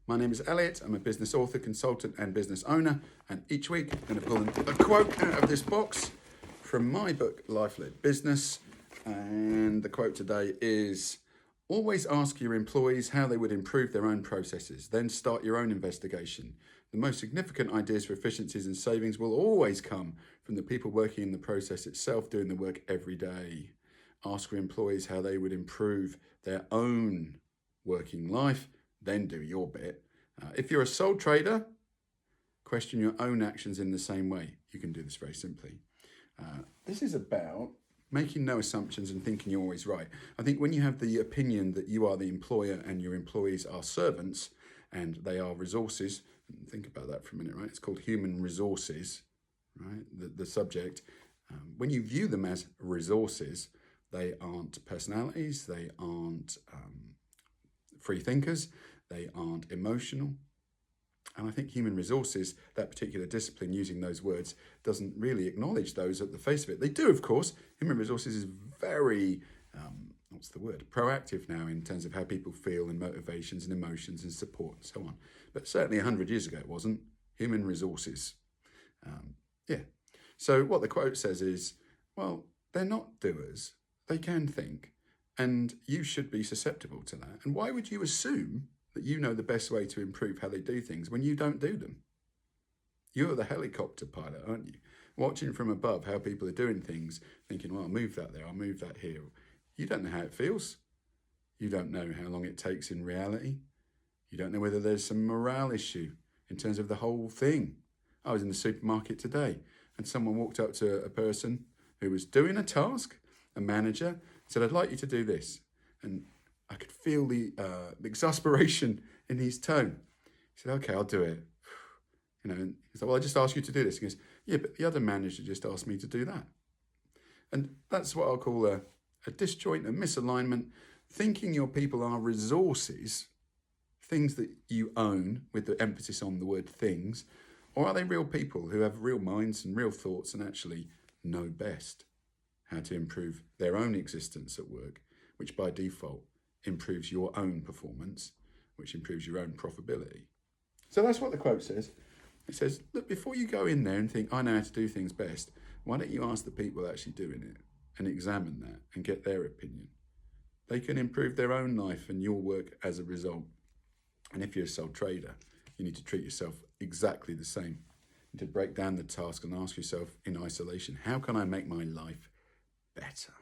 My name is Elliot. I'm a business author, consultant, and business owner. And each week, I'm going to pull a quote out of this box from my book, Life-Led Business. And the quote today is, always ask your employees how they would improve their own processes. Then start your own investigation. The most significant ideas for efficiencies and savings will always come from the people working in the process itself, doing the work every day. Ask your employees how they would improve their own working life, then do your bit. If you're a sole trader, question your own actions in the same way. You can do this very simply. This is about making no assumptions and thinking you're always right. I think when you have the opinion that you are the employer and your employees are servants and they are resources, think about that for a minute, right? It's called human resources, right? The subject. When you view them as resources, they aren't personalities, they aren't free thinkers, they aren't emotional. And I think human resources, that particular discipline, using those words, doesn't really acknowledge those at the face of it. They do, of course. Human resources is very, proactive now in terms of how people feel and motivations and emotions and support and so on. But certainly 100 years ago it wasn't. Human resources. So what the quote says is, well, they're not doers. They can think. And you should be susceptible to that. And why would you assume that you know the best way to improve how they do things when you don't do them? You're the helicopter pilot, aren't you? Watching from above how people are doing things, thinking, well, I'll move that there, I'll move that here. You don't know how it feels. You don't know how long it takes in reality. You don't know whether there's some morale issue in terms of the whole thing. I was in the supermarket today and someone walked up to a person who was doing a task, a manager, said, I'd like you to do this. And I could feel the exasperation in his tone. He said, okay, I'll do it. And he said, well, I just asked you to do this. He goes, yeah, but the other manager just asked me to do that. And that's what I'll call a disjoint, a misalignment, thinking your people are resources, things that you own, with the emphasis on the word things, or are they real people who have real minds and real thoughts and actually know best how to improve their own existence at work, which by default improves your own performance, which improves your own profitability. So that's what the quote says. It says, look, before you go in there and think, I know how to do things best, why don't you ask the people actually doing it and examine that and get their opinion? They can improve their own life and your work as a result. And if you're a sole trader, you need to treat yourself exactly the same. You need to break down the task and ask yourself in isolation, how can I make my life better?